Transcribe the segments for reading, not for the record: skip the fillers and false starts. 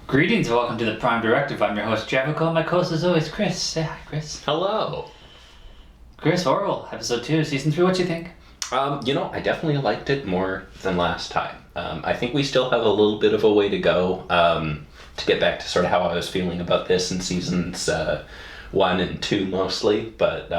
Greetings and welcome to the Prime Directive. I'm your host, Jefficho, and my co-host is always Chris. Say hi, Chris. Hello. Chris, Orville, episode 2, season 3, what you think? I definitely liked it more than last time. I think we still have a little bit of a way to go to get back to sort of how I was feeling about this in seasons 1 and 2 mostly. But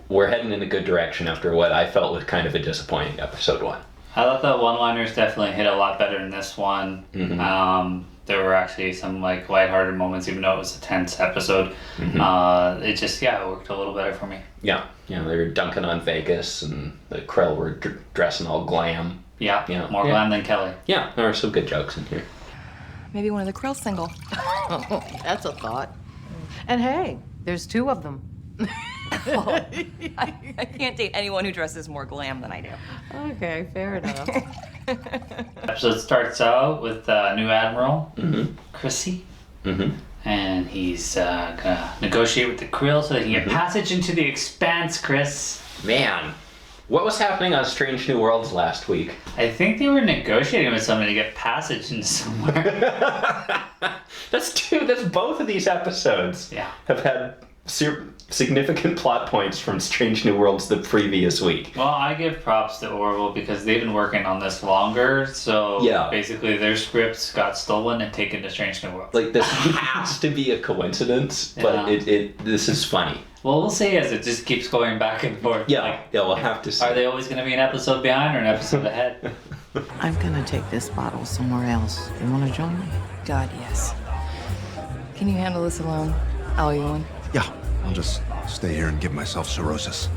we're heading in a good direction after what I felt was kind of a disappointing episode 1. I thought the one-liners definitely hit a lot better in this one. Mm-hmm. There were actually some lighthearted moments, even though it was a tense episode. Mm-hmm. It worked a little better for me. Yeah, they were dunking on Vegas, and the Krill were dressing all glam. More glam than Kelly. Yeah, there were some good jokes in here. Maybe one of the Krill single. That's a thought. And hey, there's 2 of them. I can't date anyone who dresses more glam than I do. Okay, fair enough. Episode starts out with new Admiral, Chrissy. Mm-hmm. And he's gonna negotiate with the Krill so they can get passage into the Expanse, Chris. Man, what was happening on Strange New Worlds last week? I think they were negotiating with somebody to get passage into somewhere. That's both of these episodes. Yeah. Have had significant plot points from Strange New Worlds the previous week. Well, I give props to Orville because they've been working on this longer, so basically their scripts got stolen and taken to Strange New Worlds. Like, this has to be a coincidence, but this is funny. Well, we'll see as it just keeps going back and forth. We'll have to see. Are they always going to be an episode behind or an episode ahead? I'm gonna take this bottle somewhere else. You wanna join me? God, yes. Can you handle this alone? I'll owe you one. Yeah, I'll just stay here and give myself cirrhosis.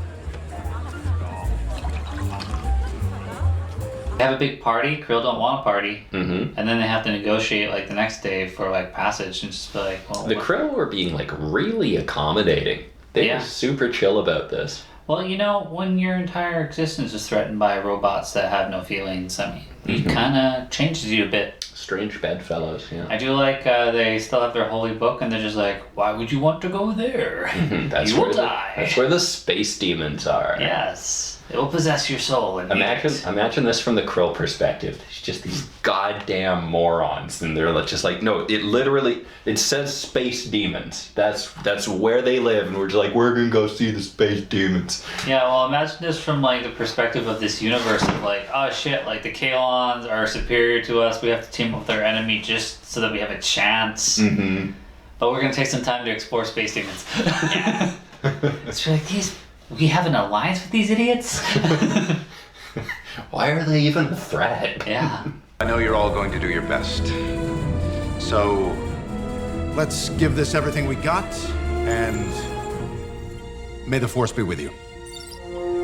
They have a big party. Krill don't want a party. Mm-hmm. And then they have to negotiate the next day for passage and just be like, well... The Krill were being really accommodating. They were super chill about this. Well, when your entire existence is threatened by robots that have no feelings, I mean, it kind of changes you a bit. Strange bedfellows, yeah. I do like they still have their holy book and they're just like, why would you want to go there? You will die. That's where the space demons are. Yes. It will possess your soul. And Imagine this from the Krill perspective. It's just these goddamn morons, and they're just like, no, it says space demons. That's where they live, and we're just like, we're gonna go see the space demons. Yeah, well, imagine this from the perspective of this universe of oh shit, the Kaylons are superior to us. We have to team up with our enemy just so that we have a chance. Mm-hmm. But we're gonna take some time to explore space demons. It's we have an alliance with these idiots? Why are they even a threat? Yeah. I know you're all going to do your best. So, let's give this everything we got, and may the Force be with you.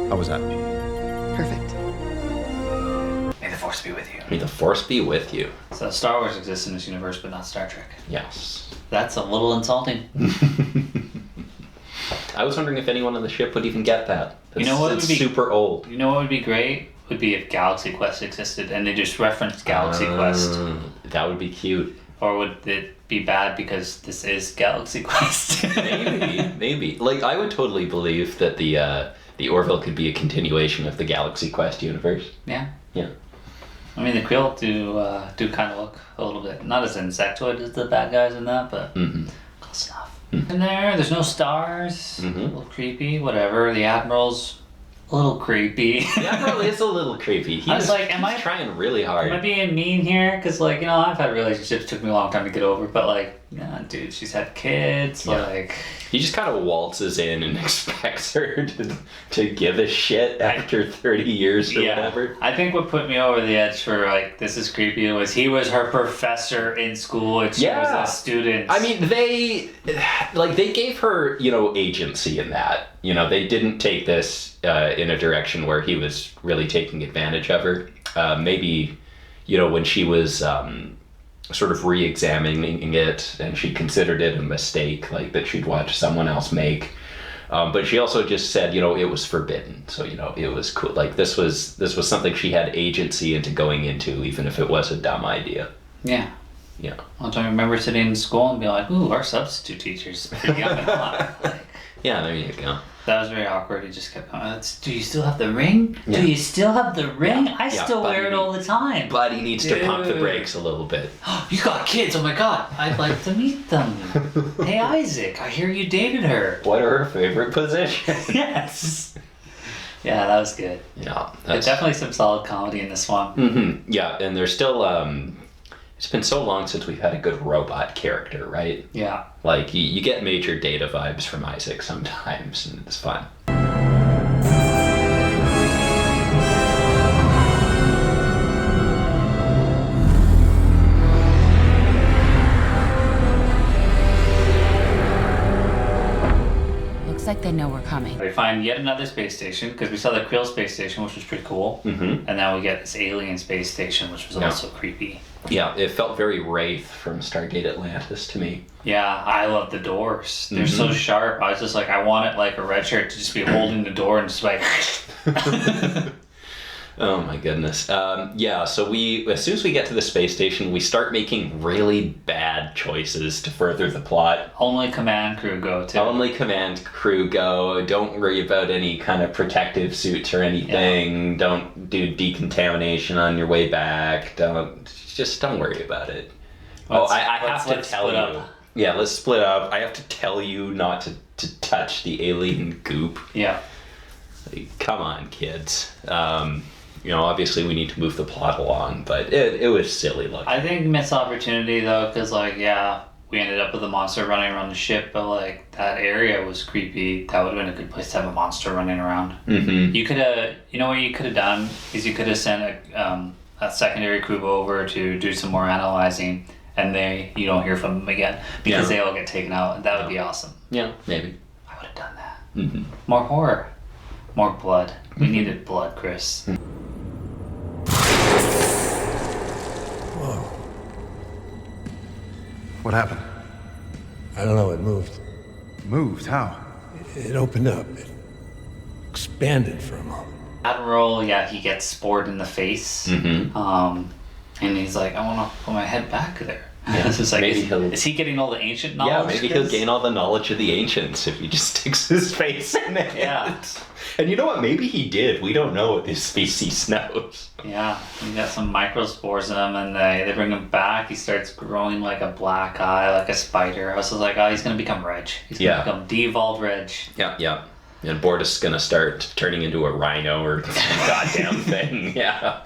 How was that? Perfect. May the Force be with you. May the Force be with you. So Star Wars exists in this universe, but not Star Trek. Yes. That's a little insulting. I was wondering if anyone on the ship would even get that. It's super old. You know what would be great? Would be if Galaxy Quest existed and they just referenced Galaxy Quest. That would be cute. Or would it be bad because this is Galaxy Quest? Maybe. I would totally believe that the Orville could be a continuation of the Galaxy Quest universe. Yeah. Yeah. I mean, the Krill do kind of look a little bit, not as insectoid as the bad guys in that, but close enough. In there's no stars, a little creepy, whatever. The Admiral's a little creepy. The Admiral is a little creepy. He's trying really hard. Am I being mean here? Because, I've had relationships, took me a long time to get over, but, dude, she's had kids, He just kind of waltzes in and expects her to give a shit after 30 years or whatever. I think what put me over the edge for, this is creepy, was he was her professor in school and she was a student. I mean, they gave her, agency in that. They didn't take this in a direction where he was really taking advantage of her. Maybe, when she was sort of re-examining it and she considered it a mistake, that she'd watched someone else make. But she also just said, it was forbidden. So, it was cool. This was something she had agency into going into, even if it was a dumb idea. Yeah. Yeah. Well, I remember sitting in school and being like, ooh, our substitute teacher's pretty young and hot. Yeah, there you go. That was very awkward. He just kept going, do you still have the ring? Yeah. Do you still have the ring? I still wear it buddy. all the time. But he needs to pump the brakes a little bit. You got kids? Oh my god. I'd like to meet them. Hey, Isaac, I hear you dated her. What are her favorite positions? Yes. Yeah, that was good. Yeah. There's definitely some solid comedy in this one. Mm-hmm. Yeah, and there's still, it's been so long since we've had a good robot character, right? Yeah. Like, you get major Data vibes from Isaac sometimes, and it's fun. Looks like they know we're coming. We find yet another space station, because we saw the Krill space station, which was pretty cool. Mm-hmm. And now we get this alien space station, which was also creepy. Yeah, it felt very Wraith from Stargate Atlantis to me. Yeah, I love the doors. They're so sharp. I was just like, I want it like a red shirt to just be holding the door and just like... Oh my goodness. Yeah, so as soon as we get to the space station, we start making really bad choices to further the plot. Only command crew go to. Only command crew go. Don't worry about any kind of protective suits or anything. Yeah. Don't do decontamination on your way back. Don't worry about it. I have to tell you. Up. Yeah, let's split up. I have to tell you not to touch the alien goop. Yeah. Like, come on, kids. Obviously we need to move the plot along, but it was silly looking. I think missed opportunity though, because we ended up with a monster running around the ship, but like that area was creepy. That would have been a good place to have a monster running around. Mm-hmm. You could have, what you could have done is you could have sent a secondary crew over to do some more analyzing, and you don't hear from them again because they all get taken out. That would be awesome. Yeah, maybe. I would have done that. Mm-hmm. More horror, more blood. We needed blood, Chris. Whoa. What happened? I don't know, it moved. Moved? How? It opened up. It expanded for a moment. Admiral, he gets spored in the face. Mm-hmm. And he's like, I want to put my head back there. Yeah, it's just like, is he getting all the ancient knowledge? Yeah, maybe he'll gain all the knowledge of the ancients if he just sticks his face in it. Yeah. And you know what? Maybe he did. We don't know what this species knows. Yeah, he got some microspores in him, and they bring him back. He starts growing like a black eye, like a spider. I was like, he's going to become Reg. He's going to become de-evolved Reg. Yeah. And Bortus is going to start turning into a rhino or some goddamn thing. Yeah.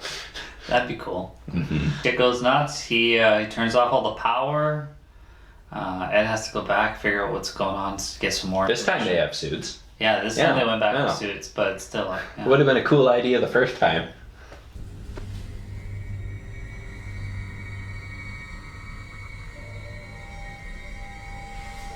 That'd be cool. Mm-hmm. It goes nuts. He turns off all the power. Ed has to go back, figure out what's going on, get some more. This time they have suits. Yeah, this time they went back to suits, but still like... Yeah. It would have been a cool idea the first time.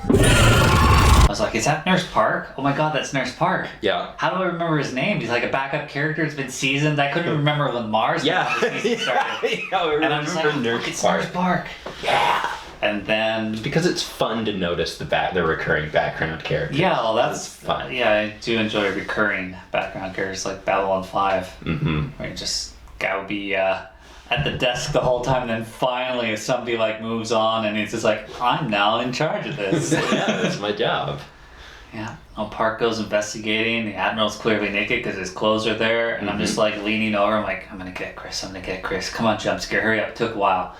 I was like, is that Nurse Park? Oh my god, that's Nurse Park. Yeah. How do I remember his name? He's like a backup character. It's been seasoned. I couldn't remember LaMarr's name before the season started. And I'm just like, it's Nurse Park. Yeah. And then... It's because it's fun to notice the recurring background characters. Yeah, well, that's fun. Yeah, I do enjoy recurring background characters like Babylon 5. Mm-hmm. Where you just gotta be at the desk the whole time, and then finally somebody like moves on and it's just like, I'm now in charge of this. Yeah, that's my job. Yeah. Park goes investigating. The Admiral's clearly naked because his clothes are there. And I'm just like leaning over. I'm like, I'm going to get Chris. Come on, jump scare. Hurry up. It took a while.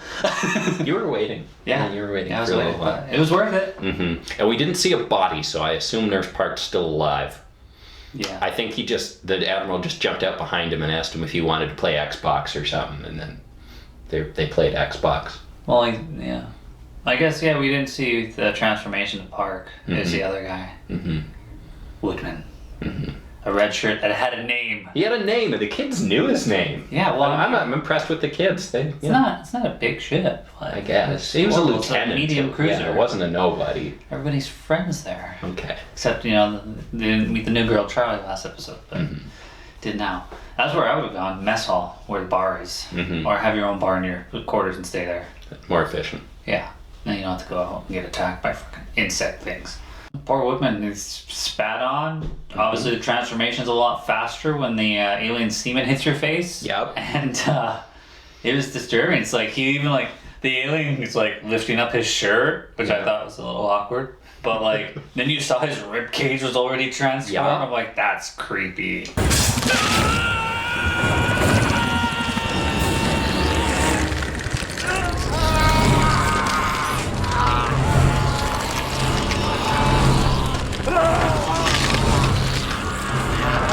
You were waiting. Yeah. You were waiting for a little while. It was worth it. Mm-hmm. And we didn't see a body, so I assume Nurse Park's still alive. Yeah. I think the Admiral just jumped out behind him and asked him if he wanted to play Xbox or something. And then they played Xbox. Well, yeah. I guess, we didn't see the transformation of Park. Is the other guy. Mm-hmm. Woodman. Mm-hmm. A red shirt that had a name. He had a name, and the kids knew his name. Yeah, well... I'm impressed with the kids. It's not a big ship. Like, I guess. He was a lieutenant. A medium cruiser. Yeah, it wasn't a nobody. Everybody's friends there. Okay. Except, they didn't meet the new girl Charly last episode, but did now. That's where I would have gone. Mess hall, where the bar is. Mm-hmm. Or have your own bar in your quarters and stay there. More efficient. Yeah. Then you don't have to go out and get attacked by fucking insect things. Poor Woodman is spat on. Mm-hmm. Obviously, the transformation's a lot faster when the alien semen hits your face. Yep. And it was disturbing. It's like he even the alien is like lifting up his shirt, which I thought was a little awkward. But like, then you saw his rib cage was already transformed. Yeah. I'm like, that's creepy.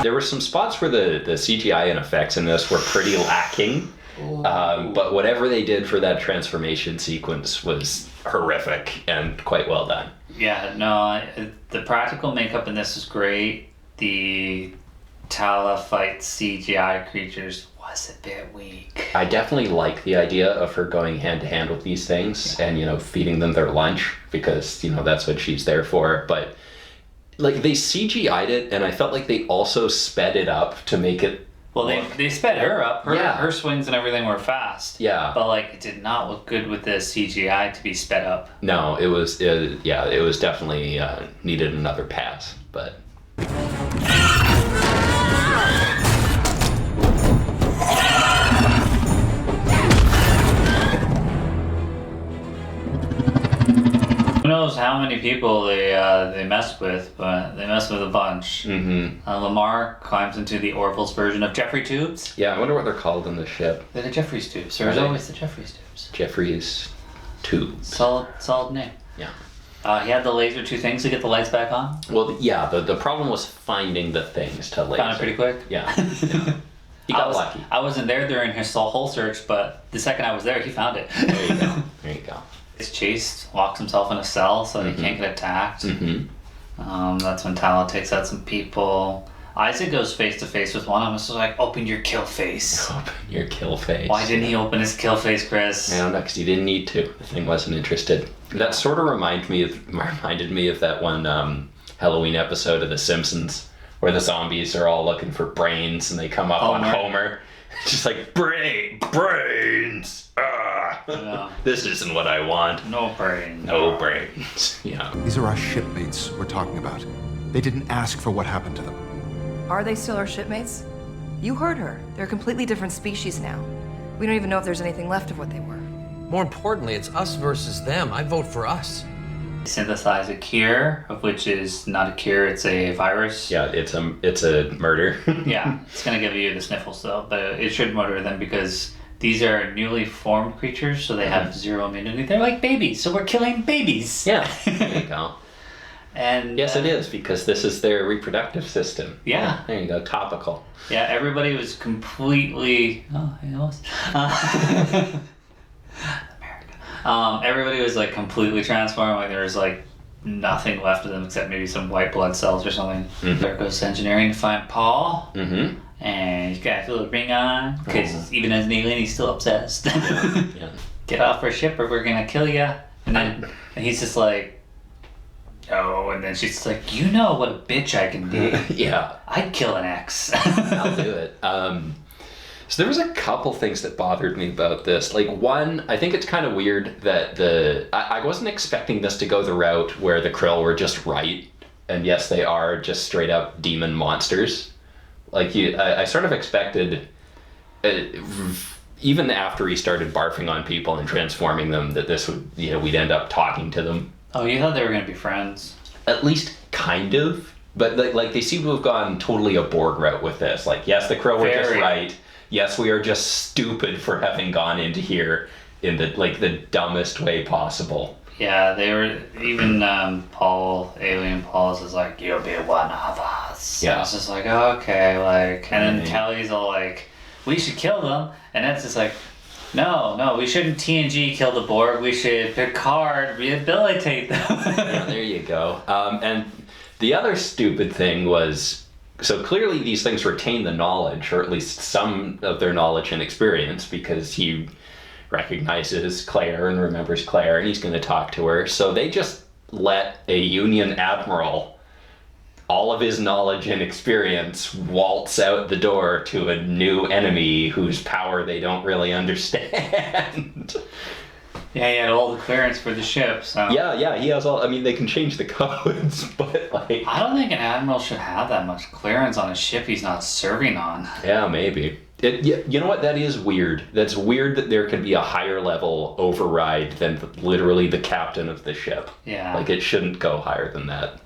There were some spots where the CGI and effects in this were pretty lacking. But whatever they did for that transformation sequence was horrific and quite well done. Yeah, no, the practical makeup in this is great. The Talla fight CGI creatures was a bit weak. I definitely like the idea of her going hand to hand with these things and, you know, feeding them their lunch because, you know, that's what she's there for. But, like, they CGI'd it, and I felt like they also sped it up to make it. Well, they sped her up. Her swings and everything were fast. Yeah. But, like, it did not look good with the CGI to be sped up. No, it was definitely needed another pass, but. Who knows how many people they messed with, but they messed with a bunch. Mm-hmm. LaMarr climbs into the Orville's version of Jeffrey tubes. Yeah, I wonder what they're called in the ship. They're the Jeffrey's tubes. There's always the Jeffrey's tubes. Jeffrey's tubes. Solid name. Yeah. He had the laser two things to get the lights back on. Well, yeah, the problem was finding the things to laser. Found it pretty quick. Yeah. He got lucky. I wasn't there during his whole search, but the second I was there, he found it. There you go. There you go. He's chased, locks himself in a cell so he can't get attacked. Mm-hmm. That's when Talla takes out some people. Isaac goes face to face with one of them. So like, open your kill face. Open your kill face. Why didn't he open his kill face, Chris? I don't know, because he didn't need to. The thing wasn't interested. That sort of reminded me of that one Halloween episode of The Simpsons where the zombies are all looking for brains and they come up on Homer. Just like, brains! Yeah. This isn't what I want. No brain. No brains. Yeah. These are our shipmates we're talking about. They didn't ask for what happened to them. Are they still our shipmates? You heard her. They're a completely different species now. We don't even know if there's anything left of what they were. More importantly, it's us versus them. I vote for us. Synthesize a cure, of which is not a cure, it's a virus. Yeah, it's a murder. Yeah, it's gonna give you the sniffles though, but it should murder them because these are newly formed creatures, so they have zero immunity. They're like babies, so we're killing babies. Yeah, there you go. And yes, it is, because this is their reproductive system. Yeah. There you go, topical. Yeah, everybody was completely... Oh, it was. America. Everybody was like completely transformed, like there was like nothing left of them except maybe some white blood cells or something. There goes engineering to find Paul. Mm-hmm. And he's got a little ring on, because even as an alien, he's still obsessed. Yeah. Get off our ship or we're gonna kill you. And then and he's just like, no. And then she's just like, you know what a bitch I can be. Yeah. I'd kill an ex. I'll do it. So there was a couple things that bothered me about this. Like, one, I think it's kind of weird that I wasn't expecting this to go the route where the Krill were just right. And yes, they are just straight up demon monsters. Like, I sort of expected, even after he started barfing on people and transforming them, that this would, we'd end up talking to them. Oh, you thought they were going to be friends? At least kind of. But, like they seem to have gone totally a Borg route with this. Like, yes, the Krill were just right. Yes, we are just stupid for having gone into here in the dumbest way possible. Yeah, they were, even Alien Paul is like, you'll be one of us. Yeah. And it's just like, okay, like, and then Kelly's all like, we should kill them. And that's just like, no, we shouldn't TNG kill the Borg. We should Picard rehabilitate them. Yeah, there you go. And the other stupid thing was, so clearly these things retain the knowledge, or at least some of their knowledge and experience, because he recognizes Claire and remembers Claire, and he's going to talk to her. So they just let a Union admiral, all of his knowledge and experience, waltz out the door to a new enemy whose power they don't really understand. Yeah, he had all the clearance for the ship, so... Yeah, he has all... I mean, they can change the codes, but, I don't think an admiral should have that much clearance on a ship he's not serving on. Yeah, maybe. You know what? That is weird. That's weird that there could be a higher level override than literally the captain of the ship. Yeah. Like, it shouldn't go higher than that.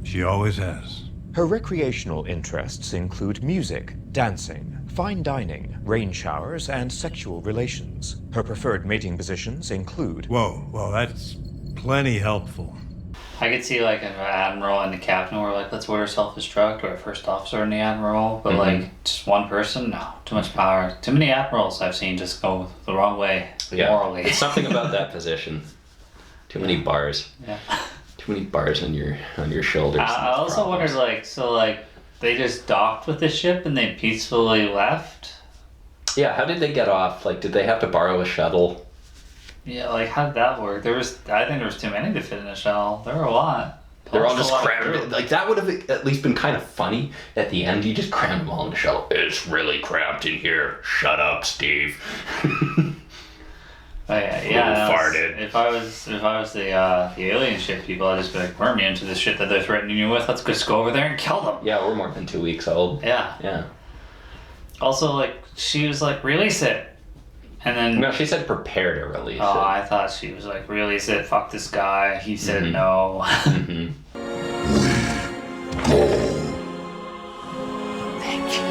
She always has. Her recreational interests include music, dancing, fine dining, rain showers, and sexual relations. Her preferred mating positions include... Whoa, well, that's plenty helpful. I could see like an admiral and the captain were like, let's order self-destruct, or a first officer and the admiral, but like just one person, no, too much power. Too many admirals I've seen just go the wrong way morally. It's something about that position. Too many bars. Yeah. Too many bars on your shoulders. I also wondered, like, so like they just docked with the ship and they peacefully left. Yeah, how did they get off? Like, did they have to borrow a shuttle? Yeah, like how did that work? I think there was too many to fit in a shuttle. There were a lot. They're all just crammed. Like, that would have at least been kind of funny at the end. You just crammed them all in the shuttle. It's really cramped in here. Shut up, Steve. Farted. If I was the alien ship people, I'd just be like, we're immune to this shit that they're threatening you with. Let's just go over there and kill them. Yeah, we're more than 2 weeks old. Yeah. Also, like, she was like, release it. And then... No, she said prepare to release it. Oh, I thought she was like, release it, fuck this guy. He said no. Mm-hmm. Thank you.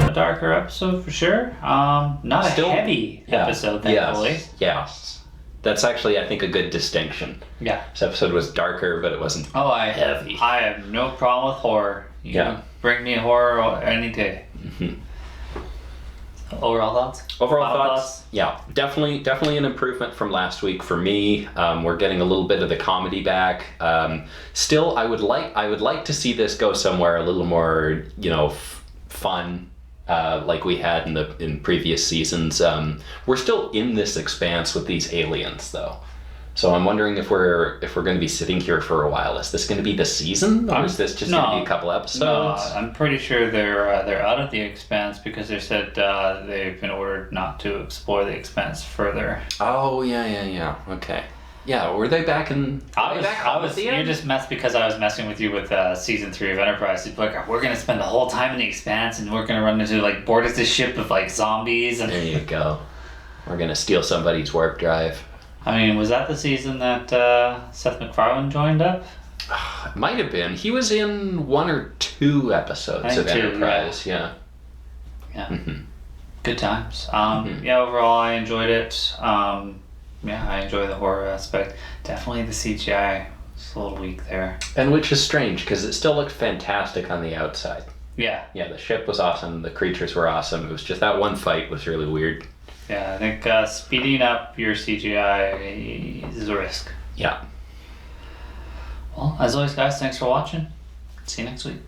A darker episode for sure. Not a heavy episode, thankfully. Yes. That's actually, I think, a good distinction. Yeah. This episode was darker, but it wasn't heavy. I have no problem with horror. You bring me horror any day. Mm-hmm. Overall thoughts? Overall thoughts? Yeah, definitely an improvement from last week for me. We're getting a little bit of the comedy back. Still, I would like to see this go somewhere a little more, fun. Like we had in previous seasons. We're still in this expanse with these aliens, though. So I'm wondering if we're going to be sitting here for a while. Is this going to be the season, or is this just going to be a couple episodes? No, I'm pretty sure they're out of the expanse because they said they've been ordered not to explore the expanse further. Oh yeah. Okay. Yeah, were they back in? You just messed because I was messing with you with season 3 of Enterprise. It's like, we're gonna spend the whole time in the Expanse, and we're gonna run into like Bortus' ship of like zombies. And there you go. We're gonna steal somebody's warp drive. I mean, was that the season that Seth MacFarlane joined up? It might have been. He was in 1 or 2 episodes of Enterprise. Yeah. Mm-hmm. Good times. Yeah, overall I enjoyed it. Yeah, I enjoy the horror aspect. Definitely the CGI was a little weak there. And which is strange, because it still looked fantastic on the outside. Yeah. Yeah, the ship was awesome, the creatures were awesome. It was just that one fight was really weird. Yeah, I think speeding up your CGI is a risk. Yeah. Well, as always, guys, thanks for watching. See you next week.